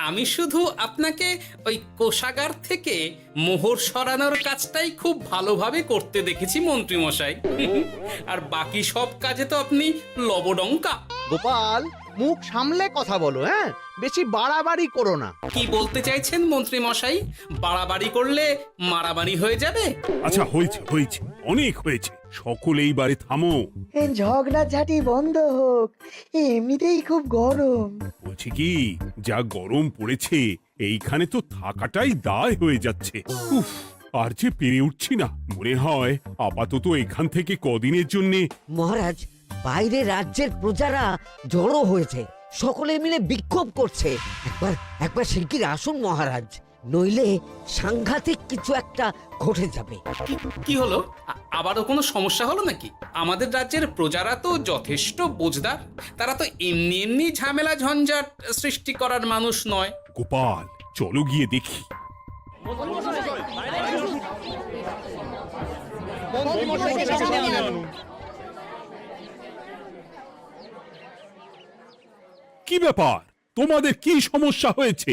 আমি শুধু আপনাকে ওই কোষাগার থেকে মোহর সরানোর কাজটাই খুব ভালোভাবে করতে দেখেছি মন্ত্রী মশাই। আর বাকি সব কাজে তো আপনি লবডঙ্কা। গোপাল, মুখ সামলে কথা বলো, হ্যাঁ? বেশি বাড়াবাড়ি করো না। কি বলতে চাইছেন মন্ত্রী মশাই? বাড়াবাড়ি করলে মারামারি হয়ে যাবে? আচ্ছা, হয়েছে হয়েছে, অনেক হয়েছে, সকলে এইবারে থামো। ঝগড়াঝাটি বন্ধ হোক, এমনিতেই খুব গরম। বলছি কি, যা গরম পড়েছে এইখানে তো থাকাটাই দায় হয়ে যাচ্ছে। উফ, আর যে পেরে উঠছি না। মনে হয় আপাতত এখান থেকে কদিনের জন্যে। মহারাজ, বাইরে রাজ্যের প্রজারা জড়ো হয়েছে, সকলে মিলে বিক্ষোভ করছে। একবার একবার শিগগির আসুন মহারাজ, নইলে সাংঘাতিক কিছু একটা ঘটে যাবে। কি হলো? আবারও কোনো সমস্যা হলো নাকি? আমাদের রাজ্যের প্রজারা তো যথেষ্ট বোঝদার, তারা তো এমনি এমনি ঝামেলা ঝঞ্ঝাট সৃষ্টি করার মানুষ নয়। গোপাল, চলো গিয়ে দেখি। কি ব্যাপার, তোমাদের কি সমস্যা হয়েছে?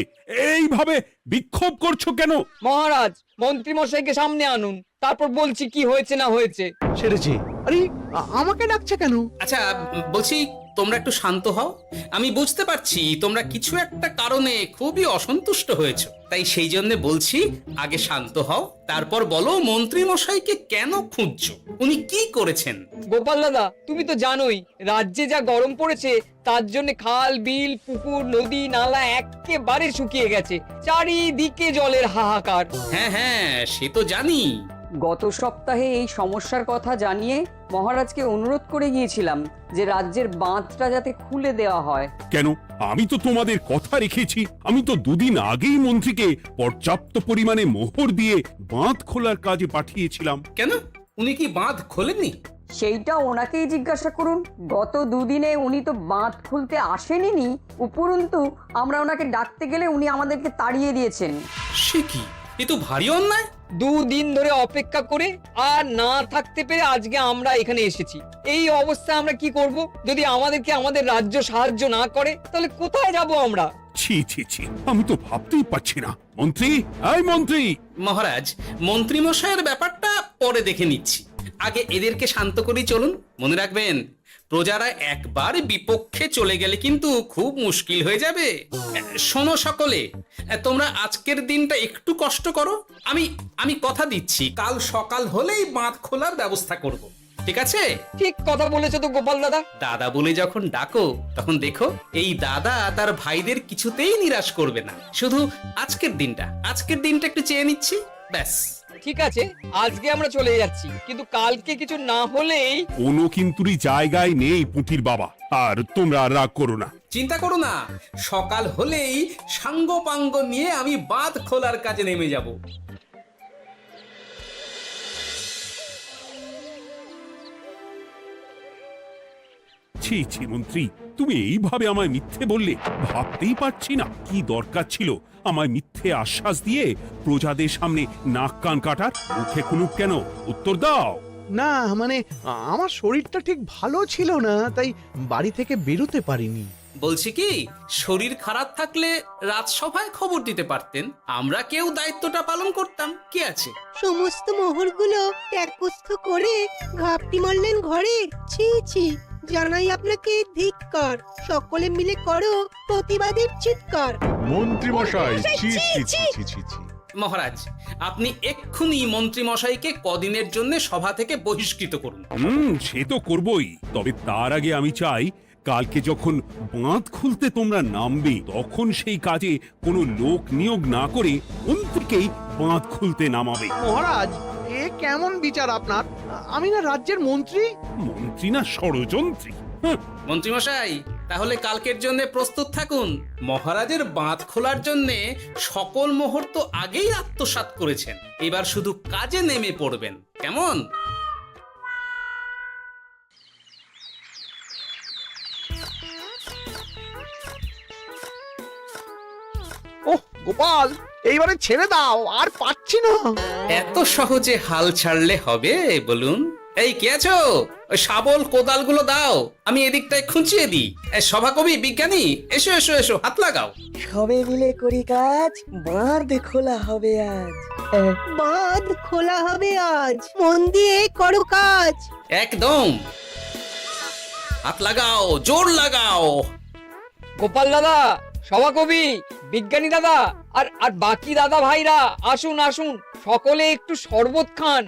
এইভাবে বিক্ষোভ করছো কেন? মহারাজ, মন্ত্রী মশাইকে সামনে আনুন, তারপর বলছি কি হয়েছে না হয়েছে। সেরেছে। আরে, আমাকে ডাকছে কেন? আচ্ছা, বলছি তোমরা একটু শান্ত হও। আমি বুঝতে পারছি তোমরা কিছু একটা কারণে খুবই অসন্তুষ্ট হয়েছো, তাই সেই জন্য বলছি আগে শান্ত হও, তারপর বলো মন্ত্রী মশাইকে কেন খুঁজছো, উনি কি করেছেন? গোপাল দাদা, তুমি তো জানোই রাজ্যে যা গরম পড়েছে, তার জন্য খাল বিল পুকুর নদী নালা একেবারে শুকিয়ে গেছে, চারিদিকে জলের হাহাকার। হ্যাঁ হ্যাঁ, সে তো জানি। গত সপ্তাহে এই সমস্যার কথা জানিয়ে মহারাজকে অনুরোধ করে গিয়েছিলাম যে রাজ্যের বাঁধটা যাতে খুলে দেওয়া হয়। কেন? আমি তো তোমাদের কথা রেখেছি। আমি তো দুদিন আগেই মন্ত্রীকে পর্যাপ্ত পরিমাণে মোহর দিয়ে বাঁধ খোলার কাজে পাঠিয়েছিলাম। কেন, উনি কি বাঁধ খোলেননি? সেইটা ওনাকেই জিজ্ঞাসা করুন। গত দুদিনে উনি তো বাঁধ খুলতে আসেনি, উপরন্তু আমরা ওনাকে ডাকতে গেলে উনি আমাদেরকে তাড়িয়ে দিয়েছেন। সে কি, এ তো ভারী অন্যায়। দুদিন ধরে অপেক্ষা করে আর না থাকতে পেরে আজকে আমরা এখানে এসেছি। এই অবস্থায় আমরা কি করব? যদি আমাদেরকে আমাদের রাজ্য সাহায্য না করে, তাহলে কোথায় যাব আমরা? ছি ছি ছি, আমি তো ভাবতেই পারছি না। মন্ত্রী, এই মন্ত্রী! মহারাজ, মন্ত্রী মশাইয়ের ব্যাপারটা পরে দেখে নিচ্ছি, আগে এদেরকে শান্ত করেই চলুন। মনে রাখবেন, প্রজারা একবার বিপক্ষে চলে গেলে কিন্তু খুব মুশকিল হয়ে যাবে। শোনো সকলে, তোমরা আজকের দিনটা একটু কষ্ট করো। আমি কথা দিচ্ছি, কাল সকাল হলেই বাঁধ খোলার ব্যবস্থা করব, ঠিক আছে? ঠিক কথা বলেছো তো গোপাল দাদা। দাদা বলে যখন ডাকো, তখন দেখো এই দাদা তার ভাইদের কিছুতেই নিরাশ করবে না। শুধু আজকের দিনটা একটু চেয়ে নিচ্ছি, ব্যাস। ঠিক আছে, আজকে আমরা চলে যাচ্ছি, কিন্তু কালকে কিছু না হলেই। কোনো কিন্তুরই জায়গায় নেই পুঁটির বাবা। আর তোমরা রাগ করো না। চিন্তা করো না, সকাল হলেই সাঙ্গ পাঙ্গ নিয়ে আমি বাঁধ খোলার কাজে নেমে যাব। ছি ছি মন্ত্রী, তুমি এইভাবে আমায় মিথ্যে বললে। ভাবতেই পারছি না কি দরকার ছিল আমায় মিথ্যে আশ্বাস দিয়ে প্রজাদের সামনে নাক কান কাটার। মুখে কুলুপ কেন? উত্তর দাও। না, মানে আমার শরীরটা ঠিক ভালো ছিল না, তাই বাড়ি থেকে বেরোতে পারিনি। বলছি কি, শরীর খারাপ থাকলে রাজসভায় খবর দিতে পারতেন, আমরা কেউ দায়িত্বটা পালন করতাম, কি আছে? সমস্ত মোহরগুলো ত্যাগস্থ করে ঘাপটি মারলেন ঘরে। ছি ছি, জানাই আপনাকে ধিক্কার। সকলে মিলে করো প্রতিবাদের চিৎকার। মন্ত্রী মশাই, ছি ছি ছি ছি ছি ছি। মহারাজ, আপনি এক্ষুনি মন্ত্রী মশাইকে কদিনের জন্য সভা থেকে বহিষ্কৃত করুন। সে তো করবই, তবে তার আগে আমি চাই কালকে যখন বাঁধ খুলতে তোমরা নামবে, তখন সেই কাজে কোনো লোক নিয়োগ না করে মন্ত্রীকেই বাঁধ খুলতে নামাবে। মহারাজ, এ কেমন বিচার আপনার? আমি না রাজ্যের মন্ত্রী। মন্ত্রী না ষড়যন্ত্রী। মন্ত্রী মশাই, তাহলে কালকের জন্য প্রস্তুত থাকুন। মহারাজের বাঁধ খোলার জন্য সকল মোহর তো আগেই আত্মসাৎ করেছেন, এবার শুধু কাজে নেমে পড়বেন, কেমন? ওহ গোপাল, এইবারে ছেড়ে দাও, আর পাচ্ছি না। এত সহজে হাল ছাড়লে হবে বলুন? এই কে আছো? ওই শাবল কোদালগুলো দাও, আমি এদিকটায় খুঁচিয়ে দিই। সভাকবি, বিজ্ঞানী, এসো এসো এসো, হাত লাগাও। সবে মিলে করি কাজ, বাঁধ খোলা হবে আজ। বাঁধ খোলা হবে আজ, মন দিয়ে করো কাজ। একদম, হাত লাগাও, জোর লাগাও। গোপাল দাদা, সভাকবি, বিজ্ঞানী দাদা আর আর বাকি দাদা ভাইরা আসুন আসুন, সকলে একটু শরবত খান।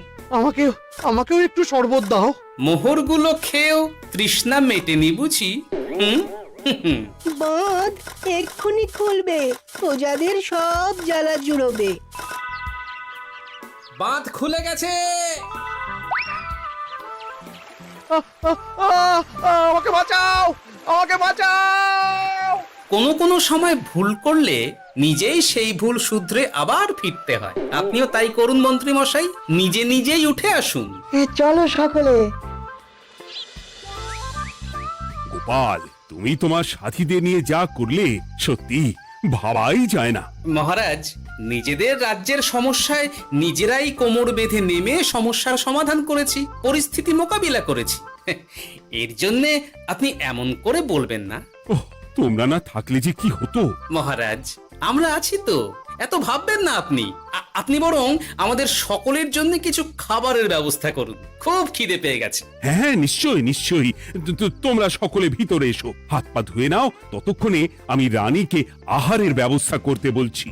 আমাকেও একটু শরবত দাও। মোহরগুলো খেয়েও তৃষ্ণা মেটেনি বুঝি? হুম হুম। বাঁধ এক্ষুনি খুলবে, প্রজাদের সব জ্বালা জুড়োবে। বাঁধ খুলে গেছে। আমাকে বাঁচাও, আমাকে বাঁচাও। কোনো কোনো সময় ভুল করলে নিজেই সেই ভুল শুধরে আবার ফিরতে হয়। আপনিও তাই করুন মন্ত্রী মশাই, নিজে নিজেই উঠে আসুন। চলো সকলে। গোপাল, তুমি তোমার সাথীদের নিয়ে যা করলে সত্যি ভাবাই যায় না। মহারাজ, নিজেদের রাজ্যের সমস্যায় নিজেরাই কোমর বেঁধে নেমে সমস্যার সমাধান করেছি, পরিস্থিতি মোকাবিলা করেছি। এর জন্যে আপনি এমন করে বলবেন না। ওহ, তোমরা না থাকলে যে কি হতো। মহারাজ, আমরা আছি তো, এত ভাববেন না আপনি। আপনি বরং আমাদের সকলের জন্য কিছু খাবারের ব্যবস্থা করুন, খুব খিদে পেয়ে গেছে। হ্যাঁ, নিশ্চয়ই নিশ্চয়ই। তোমরা সকলে ভিতরে এসো, হাত পা ধুয়ে নাও। ততক্ষণে আমি রানীকে আহারের ব্যবস্থা করতে বলছি।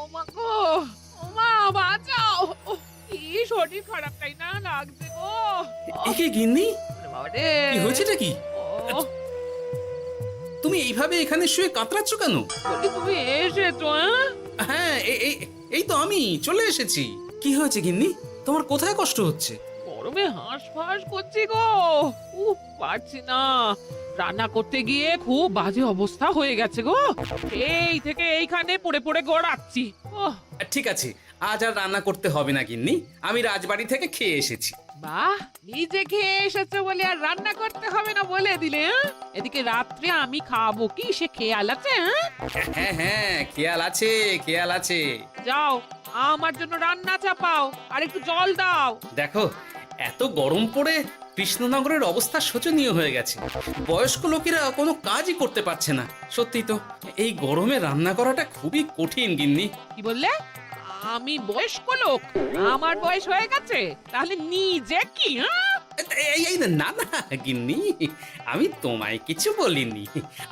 ওমা গো, ওমা বাঁচাও, কি শরীর খারাপ তাই না লাগছে গো। একে গিন্নি, বাবারে, কি হয়েছেটা কি? ও, তুমি এইভাবে এখানে শুয়ে কাতরাচ্ছ কেন? বলি তুমি এসেছো? হ্যাঁ, এই তো আমি চলে এসেছি। কি হয়েছে গিন্নি? তোমার কোথায় কষ্ট হচ্ছে? গরমে হাঁসফাঁস করছি গো, পারছি না। রান্না করতে গিয়ে খুব বাজে অবস্থা হয়ে গেছে গো, এই থেকে এইখানে পড়ে পড়ে গড়াচ্ছি। ওহ, ঠিক আছে, আজ আর রান্না করতে হবে না গিন্নি, আমি রাজবাড়ি থেকে খেয়ে এসেছি। বাহ, নিজে খেয়ে এসেছো বলে আর রান্না করতে হবে না বলে দিলে, হ্যাঁ? এদিকে রাত্রে আমি খাবো কি সে খেয়াল আছে? হ্যাঁ হ্যাঁ, খেয়াল আছে, খেয়াল আছে। যাও, আমার জন্য রান্না চাপাও আর একটু জল দাও। দেখো, এত গরম পড়ে কৃষ্ণনগরের অবস্থা শোচনীয় হয়ে গেছে। বয়স্ক লোকেরা কোনো কাজই করতে পারছে না। সত্যি তো, এই গরমে রান্না করাটা খুবই কঠিন গিন্নি। কি বললে? আমি বয়স্ক লোক? আমার বয়স হয়ে গেছে, তাহলে নিজে কি? হ্যাঁ, এই না না গিন্নি, আমি তোমায় কিছু বলিনি।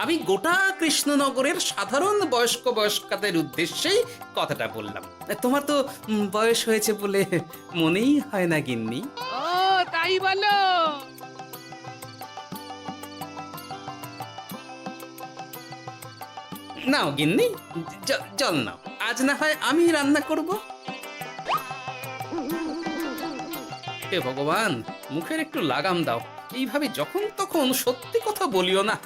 আমি গোটা কৃষ্ণনগরের সাধারণ বয়স্কাদের উদ্দেশ্যেই কথাটা বললাম। তোমার তো বয়স হয়েছে বলে মনেই হয় না গিন্নি। ও তাই বলো? নাও গিন্নি, জল নাও। আজ না হয় আমি রান্না করব। হে ভগবান, মুখের একটু লাগাম দাও। এইভাবে যখন তখন সত্যি কথা বলিও না।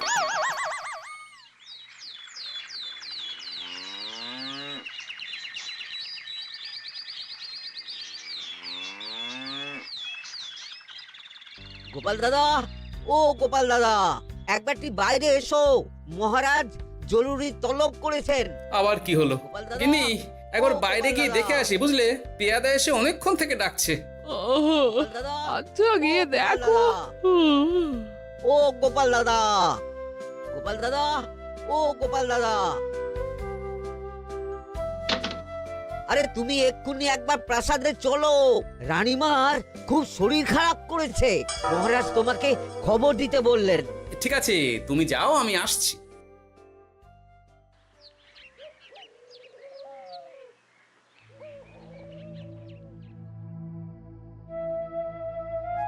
গোপাল দাদা, ও গোপাল দাদা, একবারটি বাইরে এসো। মহারাজ জরুরি তলব করেছেন। আবার কি হলো? গোপাল দাদা, গিন্নি, একবার ও বাইরে গোপাল গিয়ে দাদা। দেখে আসি, বুঝলে? পেয়াদা এসে অনেকক্ষণ থেকে ডাকছে। ও, গোপাল দাদা, আচ্ছা গিয়ে গোপাল দেখো। দাদা। ও গোপাল দাদা, গোপাল দাদা, ও গোপাল দাদা। আরে তুমি এক্ষুনি একবার প্রাসাদে চলো, রানীমার খুব শরীর খারাপ করেছে। মহারাজ তোমাকে খবর দিতে বললেন। ঠিক আছে, তুমি যাও, আমি আসছি।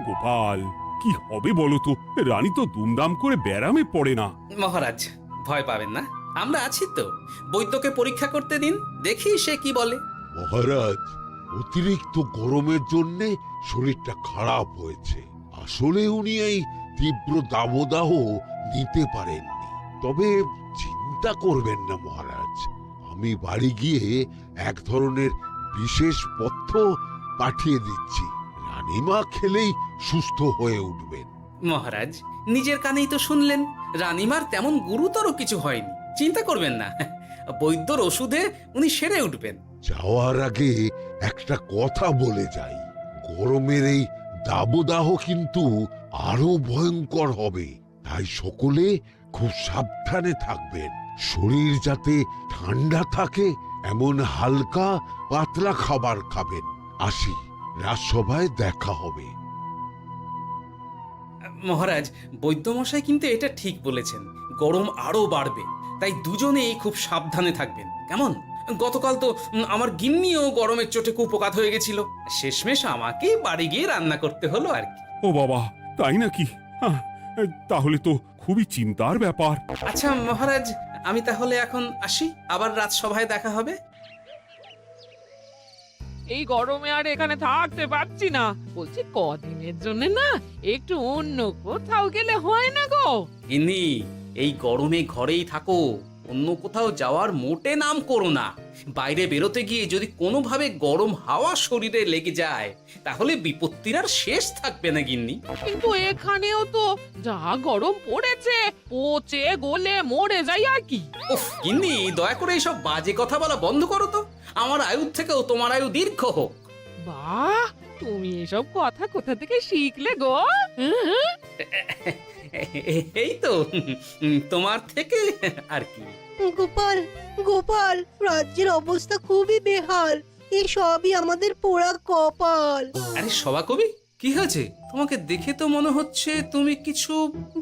গোপাল, কি হবে বলো তো? রানী তো দুমদাম করে ব্যারামে পড়ে না। মহারাজ, ভয় পাবেন না, আমরা আছি তো। বৈদ্যকে পরীক্ষা করতে দিন, দেখি সে কি বলে। মহারাজ, অতিরিক্ত গরমের জন্য শরীরটা খারাপ হয়েছে। আসলে উনি এই তীব্র দাবদাহ নিতে পারেননি। তবে চিন্তা করবেন না মহারাজ, আমি বাড়ি গিয়ে এক ধরনের বিশেষ পথ্য পাঠিয়ে দিচ্ছি। রানীমা খেলেই সুস্থ হয়ে উঠবেন। মহারাজ, নিজের কানেই তো শুনলেন, রানীমার তেমন গুরুতর কিছু হয়নি, চিন্তা করবেন না। বৈদ্যর ওষুধে উনি সেরে উঠবেন। যাওয়ার আগে একটা কথা বলে যাই, গরমের এই দাবদাহ কিন্তু আরো ভয়ঙ্কর হবে, তাই সকলে খুব সাবধানে থাকবেন। শরীর যাতে ঠান্ডা থাকে এমন হালকা পাতলা খাবার খাবেন। আসি, রাজসভায় দেখা হবে। মহারাজ, বৈদ্যমশাই কিন্তু এটা ঠিক বলেছেন, গরম আরো বাড়বে, তাই দুজনেই খুব সাবধানে থাকবেন, কেমন? গতকাল তো আমার গিন্নিও গরমের চোটে কুপোকাত হয়ে গেছিল, শেষমেশ আমাকেই বাড়ি গিয়ে রান্না করতে হলো আর কি। ও বাবা, তাই নাকি? আহ, তাহলে তো খুবই চিন্তার ব্যাপার। আচ্ছা মহারাজ, আমি তাহলে এখন আসি, আবার রাজসভায় দেখা হবে। এই গরমে আর এখানে থাকতে পারছি না, বলছি কদিনের জন্য না একটু অন্য কোথাও গেলে হয় না গো? গিন্নি, এই গরমে ঘরেই থাকো, অন্য কোথাও যাওয়ার মোটে নাম করো না। বাইরে বেরোতে গিয়ে যদি কোনোভাবে গরম হাওয়া শরীরে লেগে যায় তাহলে বিপত্তির আর শেষ থাকবে না গিন্নি। কিন্তু এখানেও তো যা গরম পড়েছে, পচে গলে মরে যাই আর কি। উফ গিন্নি, দয়া করে এইসব বাজে কথা বলা বন্ধ করো তো, আমার আয়ুর থেকেও তোমার আয়ু দীর্ঘ হোক। বাহ, তুমি এসব কথা কোথা থেকে শিখলে গো? হুম? এই তো তোমার থেকে আর কি। গোপাল, গোপাল, রাজ্যের অবস্থা খুবই বেহাল। এই সবই আমাদের পোড়া কপাল। আরে সভা কবি, কি হয়েছে? তোমাকে দেখে তো মনে হচ্ছে তুমি কিছু...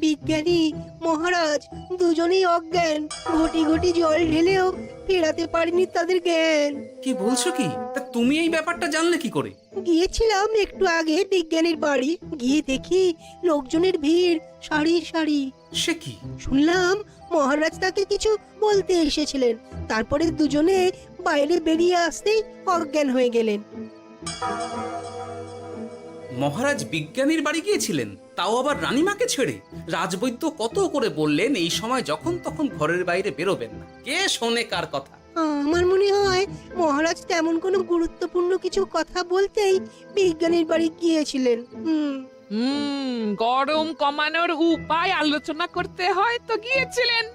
বিজ্ঞানী মহারাজ দুজনেই অজ্ঞান, ঘটি ঘটি জল ঢেলেও ফেরাতে পারেনি তাদের জ্ঞান। কি বলছো কি? তা তুমি এই ব্যাপারটা জানলে কি করে? গিয়েছিলাম একটু আগে বিজ্ঞানীর বাড়ি, গিয়ে দেখি লোকজনের ভিড় সারি সারি। সে কি? শুনলাম মহারাজ তাকে কিছু বলতে এসেছিলেন, তারপরে দুজনে বাইরে বেরিয়ে আসতেই অজ্ঞান হয়ে গেলেন। মহারাজ বিজ্ঞানীর বাড়ি গিয়েছিলেন, তাও আবার রানীমাকে ছেড়ে? রাজবৈদ্য কত করে বললেন এই সময় যখন তখন ঘরের বাইরে বেরোবেন না, কে শোনে কার কথা? আমার মনে হয় মহারাজ তেমন কোনো গুরুত্বপূর্ণ কিছু কথা বলতেই বিজ্ঞানীর বাড়ি গিয়েছিলেন। গরম কমানোর উপায় আলোচনা করতে হয় তো গিয়েছিলেন।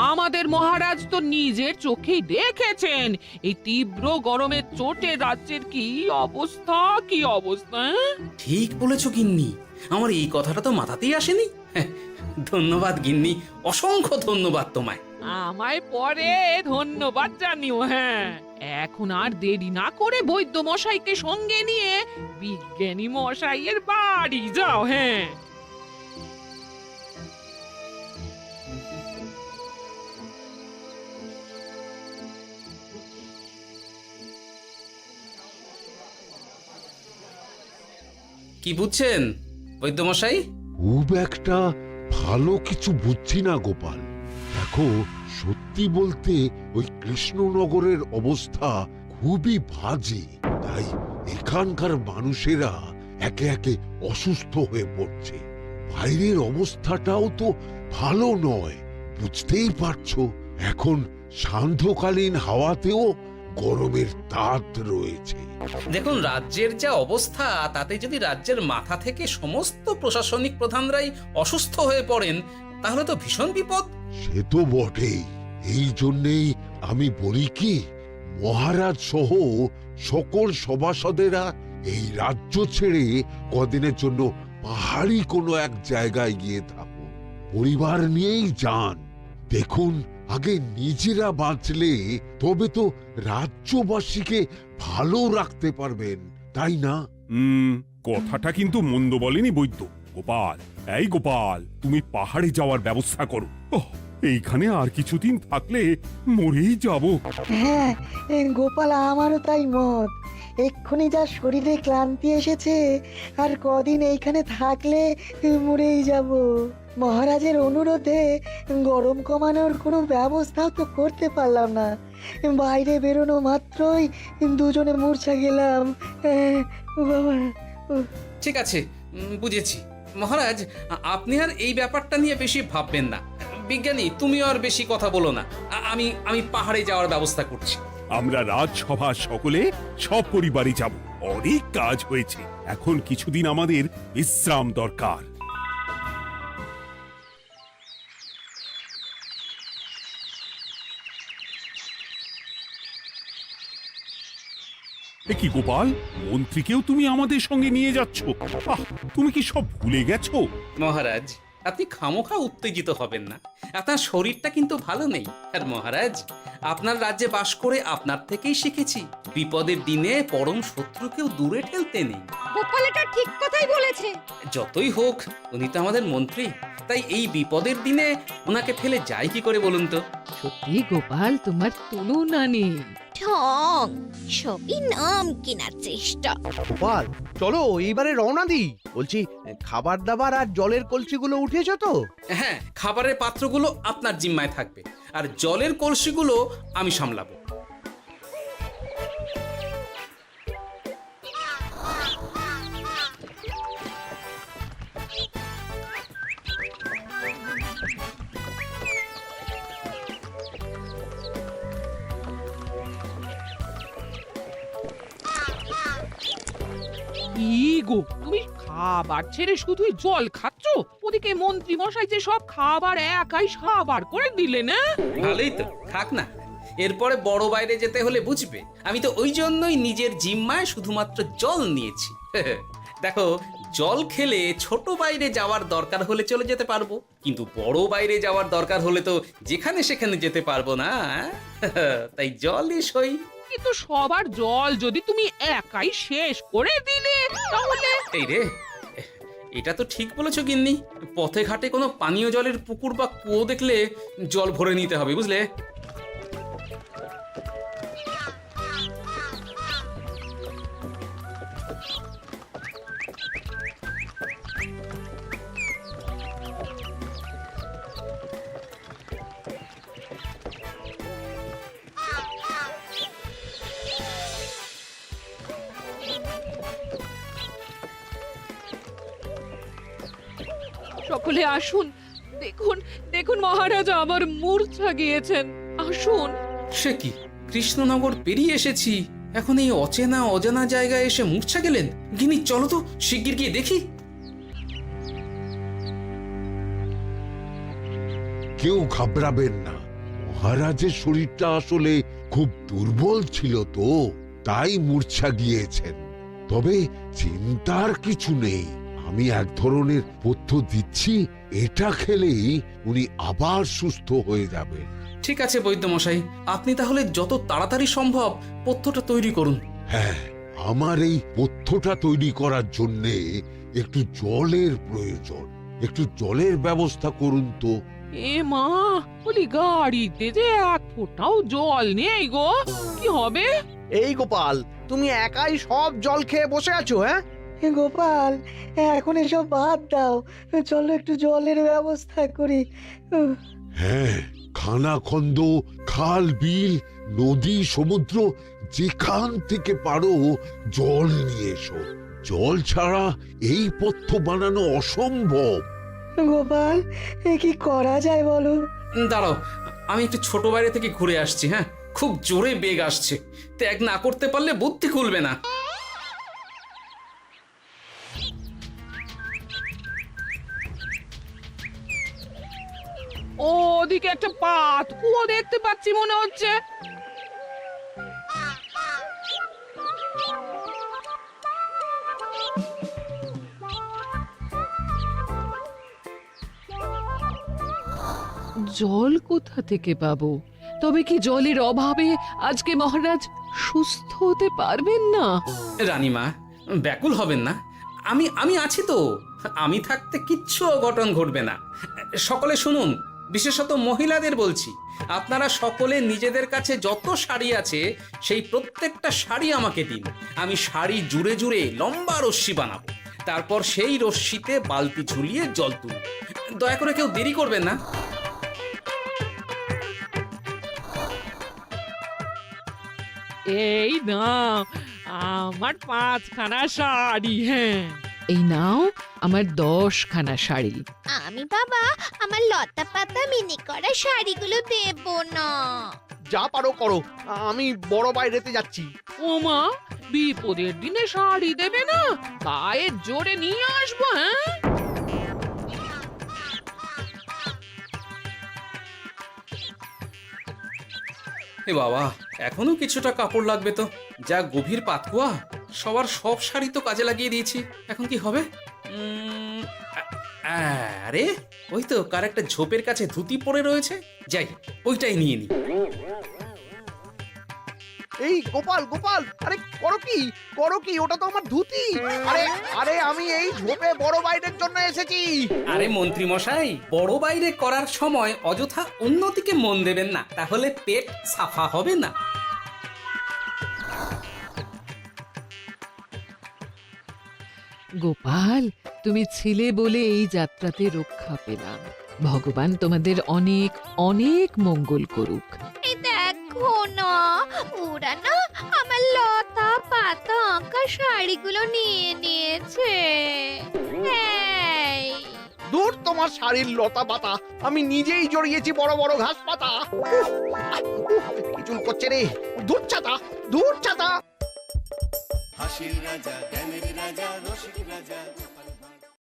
আমাদের মহারাজ তো নিজের চোখেই দেখেছেন এই তীব্র গরমের চোটে রাজ্যের কি অবস্থা, কি অবস্থা। ঠিক বলেছো গিন্নি, আমার এই কথাটা তো মাথাতেই আসেনি। ধন্যবাদ গিন্নি, অসংখ্য ধন্যবাদ তোমায়। আমায় পরে ধন্যবাদ জানিও। হ্যাঁ, এখন আর দেরি না করে বৈদ্য মশাইকে সঙ্গে নিয়ে বিজ্ঞানী মশাইয়ের বাড়ি যাও। হ্যাঁ, কি বুঝছেন বৈদ্যমশাই? খুব একটা ভালো কিছু বুঝছি না গোপাল। দেখো, সত্যি বলতে ওই কৃষ্ণনগরের অবস্থা খুবই বাজে, তাই এখানকার মানুষেরা একে একে অসুস্থ হয়ে পড়ছে। বাইরের অবস্থাটাও তো ভালো নয়, বুঝতেই পারছো। এখন সান্ধ্যকালীন হাওয়াতেও গরমের তাত রয়েছে। দেখুন, রাজ্যের যা অবস্থা তাতে যদি রাজ্যের মাথা থেকে সমস্ত প্রশাসনিক প্রধানরাই অসুস্থ হয়ে পড়েন তাহলে তো ভীষণ বিপদ। সে তো বটেই, এই জন্যেই আমি বলি কি, মহারাজ সহ সকল সভাসদেরা এই রাজ্য ছেড়ে কদিনের জন্য পাহাড়ি কোনো এক জায়গায় গিয়ে থাকুন, পরিবার নিয়েই যান। দেখুন, আগে নিজেরা বাঁচলে তবে তো রাজ্যবাসীকে ভালো রাখতে পারবেন, তাই না? কথাটা কিন্তু মন্দ বলেনি বৈদ্য। গোপাল, এই গোপাল, তুমি পাহাড়ে যাওয়ার ব্যবস্থা করো। এইখানে আর কিছুদিন থাকলে মরেই যাব। হ্যাঁ গোপাল, আমারও তাই মত। এক্ষুনি যা শরীরে ক্লান্তি এসেছে, আর কদিন এইখানে থাকলে মরেই যাব। মহারাজের অনুরোধে গরম কমানোর কোনো ব্যবস্থাও তো করতে পারলাম না, বাইরে বেরোনো মাত্রই দুজনে মূর্ছা গেলাম। বাবা, ঠিক আছে, বুঝেছি। মহারাজ, আপনি আর এই ব্যাপারটা নিয়ে বেশি ভাববেন না। বিজ্ঞানী, তুমিও আর বেশি কথা বলো না। আমি পাহাড়ে যাওয়ার ব্যবস্থা করছি। আমরা রাজসভা সকলে সপরিবারে যাব। অনেক কাজ হয়েছে, এখন কিছুদিন আমাদের বিশ্রাম দরকার। এ কি গোপাল, মন্ত্রীকেও তুমি আমাদের সঙ্গে নিয়ে যাচ্ছ? আহ, তুমি কি সব ভুলে গেছো? মহারাজ, আপনি খামোখা উত্তেজিত হবেন না। আপনার শরীরটা কিন্তু ভালো নেই। আর মহারাজ, আপনার রাজ্যে বাস করে আপনার থেকেই শিখেছি বিপদের দিনে পরম শত্রুকেও দূরে ঠেলতে নেই। গোপাল এটা ঠিক কথাই বলেছে। যতই হোক, উনি তো আমাদের মন্ত্রী, তাই এই বিপদের দিনে ওনাকে ফেলে যায় কি করে বলুন তো? সত্যি গোপাল, তোমার তুলনা নেই। ঠং, সবই নাম কেনার চেষ্টা। গোপাল, চলো এইবারে রওনা দিই। বলছি, খাবার দাবার আর জলের কলসিগুলো উঠেছ তো? হ্যাঁ, খাবারের পাত্রগুলো আপনার জিম্মায় থাকবে, আর জলের কলসিগুলো আমি সামলাবো। কি গো, তুমি খাবার ছেড়ে শুধুই জল খাচ্ছ? ওদিকে মন্ত্রী মশাই যে সব খাবার একাই সাবার করে দিলে না? ভালোই তো, থাক না। এরপরে বড় বাইরে যেতে হলে বুঝবে। আমি তো ওই জন্যই নিজের জিম্মায় শুধুমাত্র জল নিয়েছি। দেখো, জল খেলে ছোট বাইরে যাওয়ার দরকার হলে চলে যেতে পারবো, কিন্তু বড় বাইরে যাওয়ার দরকার হলে তো যেখানে সেখানে যেতে পারবো না। তাই জলই সই। কিন্তু সবার জল যদি তুমি একাই শেষ করে দিলে তাহলে? এই রে, এটা তো ঠিক বলেছো গিন্নি। পথে ঘাটে কোনো পানীয় জলের পুকুর বা কুয়ো দেখলে জল ভরে নিতে হবে, বুঝলে? সকলে আসুন, দেখুন দেখুন, মহারাজ আবার মূর্ছা গিয়েছেন। আসুন। সে কি, কৃষ্ণনগর পেরিয়ে এসেছি, এখন এই অচেনা অজানা জায়গায় এসে মূর্ছা গেলেন? গিনি, চলো তো শিগগির গিয়ে দেখি। কেউ ঘাবড়াবেন না, মহারাজের শরীরটা আসলে খুব দুর্বল ছিল তো, তাই মূর্ছা গিয়েছেন। তবে চিন্তার কিছু নেই, আমি এক ধরনের পথ্য দিচ্ছি, এটা খেলেই উনি আবার সুস্থ হয়ে যাবেন। ঠিক আছে বৈদ্য মশাই, আপনি তাহলে যত তাড়াতাড়ি সম্ভব পথ্যটা তৈরি করুন। হ্যাঁ, আমার এই পথ্যটা তৈরি করার জন্যে একটু জলের প্রয়োজন। একটু জলের ব্যবস্থা করুন তো। এ মা, বলি গাড়িতে যে এক ফোঁটাও জল নেই গো, কি হবে? এই গোপাল, তুমি একাই সব জল খেয়ে বসে আছো? হ্যাঁ গোপাল, এখন এসব বাদ দাও, চলো একটু জলের ব্যবস্থা করি। হ্যাঁ, খানাখন্দ, খাল, বিল, নদী, সমুদ্র, যেখান থেকে পারো জল নিয়ে এসো। জল ছাড়া এই পথ্য বানানো অসম্ভব। গোপাল, এ কি করা যায় বলো? দাঁড়াও, আমি একটু ছোট বাইরে থেকে ঘুরে আসছি। হ্যাঁ, খুব জোরে বেগ আসছে, ত্যাগ না করতে পারলে বুদ্ধি খুলবে না। ওদিকে একটা পাত কুয়ো দেখতে পাচ্ছি মনে হচ্ছে। জল কোথা থেকে পাবো? তবে কি জলের অভাবে আজকে মহারাজ সুস্থ হতে পারবেন না? রানীমা, ব্যাকুল হবেন না, আমি আমি আছি তো। আমি থাকতে কিচ্ছু অঘটন ঘটবে না। সকলে শুনুন, বিশেষত মহিলাদের বলছি, আপনারা সকলে নিজেদের কাছে যত শাড়ি আছে সেই প্রত্যেকটা শাড়ি আমাকে দিন। আমি শাড়ি জুড়ে জুড়ে লম্বা রশ্মি বানাবো, তারপর সেই রশ্মিতে বালতি ঝুলিয়ে জল তুলব। দয়া করে কেউ দেরি করবেন না। এই নাও আমার 5খানা শাড়ি। হ্যাঁ, এই নাও আমার 10খানা শাড়ি। আমি বাবা আমার লতা পাতা মিনি করা শাড়িগুলো দেব না। যা পারো করো, আমি বড় বাইরেতে যাচ্ছি। ওমা, বিপদের দিনে শাড়ি দেবে না? গায়ের জোরে নিয়ে আসবো। হ্যাঁ, এ বাবা, এখনো কিছুটা কাপড় লাগবে তো। যা গভীর পাতকুয়া, সবার সব শাড়ি তো কাজে লাগিয়ে দিয়েছি, এখন কি হবে? আরে ওই তো কার একটা ঝোপের কাছে ধুতি পড়ে রয়েছে, যাই ওইটাই নিয়ে নি। এই গোপাল গোপাল, আরে করো কি, ওটা তো আমার ধুতি। আরে আরে আমি এই ঝোপে বড় বাইরের জন্য এসেছি। আরে মন্ত্রী মশাই, বড় বাইরে করার সময় অযথা অন্যদিকে মন দেবেন না, তাহলে পেট সাফা হবে না। গোপাল, তুমি ছিলে বলে এই যাত্রাতে রক্ষা পেলাম। ভগবান তোমাদের অনেক অনেক মঙ্গল করুক। এই দেখো না, ওরা না আমার লতা পাতা আঁকা শাড়িগুলো নিয়ে নিয়েছে। এই, দূর তোমার শাড়ির লতা পাতা, আমি নিজেই জড়িয়েছি বড় বড় ঘাস পাতা। চুল করছে রে, দূর ছাতা। হাসির রাজা, জ্ঞানের রাজা, রসিক রাজা।